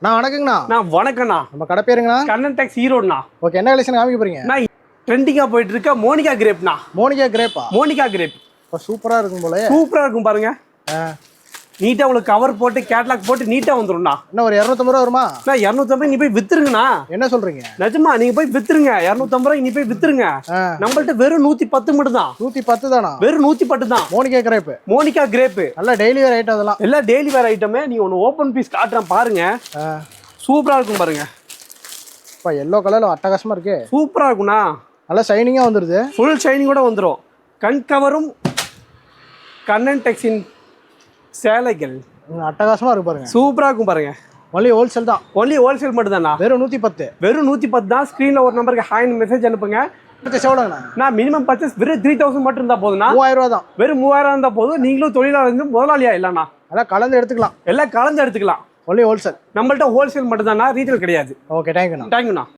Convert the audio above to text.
நான் வணக்கங்கண்ணா. நான் வணக்கண்ணா. நம்ம கடை பேருங்கண்ணா? கண்ணன் டெக்ஸ் ஈரோடுண்ணா. ஓகே, என்ன கலெக்ஷன் காமிக்க போறீங்க? நான் ட்ரெண்டிங்கா போயிட்டு இருக்க மோனிகா கிரேப்ண்ணா. மோனிகா கிரேப்பா? மோனிகா கிரேப் சூப்பரா இருக்கும் போல. சூப்பரா இருக்கும் பாருங்க. நீட்டா உங்களுக்கு கவர் போட்டு கேட்லாக் போட்டு நீட்டா வந்துரும்ண்ணா. என்ன ஒரு 250 ரூபா வருமா? நான் 250 நீ போய் வித்துருங்கண்ணா. என்ன சொல்றீங்க? நிஜமா நீங்க போய் வித்துருங்க. 250 ரூபாய் நீ போய் வித்துருங்க. நம்மள்ட்ட வெறும் 110 மட்டும் தான். 110 தானா? வெறும் 110 தான். Monica crepe. மோனிகா கிரேப் நல்ல டெய்லி வேர் ஐட்டம். அதெல்லாம் எல்லாம் டெய்லி வேர் ஐட்டமே. நீ ஒன்னு ஓபன் பீஸ் காட்டுறேன் பாருங்க. சூப்பரா இருக்கும் பாருங்க. அப்பா எல்லோ கலர்ல அட்டகாசமா இருக்கு. சூப்பரா இருக்கும்ண்ணா. நல்லா ஷைனிங்கா வந்துருது. ஃபுல் ஷைனிங் கூட வந்துரும். கண் கவரும் கண்ணன் டெக்ஸின் சேலைகள் அட்டகாசமா இருக்கு பாருங்க. சூப்பரா இருக்கும் பாருங்க. ஒன்லி ஹோல்சேல் தான். ஒன்லி ஹோல்சேல் மட்டும் தானா? வெறும் 110. வெறும் 110 தான். ஸ்கிரீன்ல ஒரு நம்பருக்கு ஹாய்னு மெசேஜ் அனுப்புங்க. எவ்வளோங்கண்ணா? நான் மினிமம் பர்ச்சேஸ் வெறும் 3000 மட்டும் இருந்தா போதும்னா. 3000 ரூபா தான். வெறும் 3000 இருந்தா போதும். நீங்களும் தொழிலாளர் இருந்து முதலாளியா இல்லண்ணா. அதான் கலந்து எடுத்துக்கலாம். எல்லாம் கலந்து எடுத்துக்கலாம். Only wholesale. நம்மள்ட்ட ஹோல்சேல் மட்டும் தானா, ரீட்டைல் கிடையாது. ஓகே, தேங்க்யூண்ணா. தேங்க்யூண்ணா.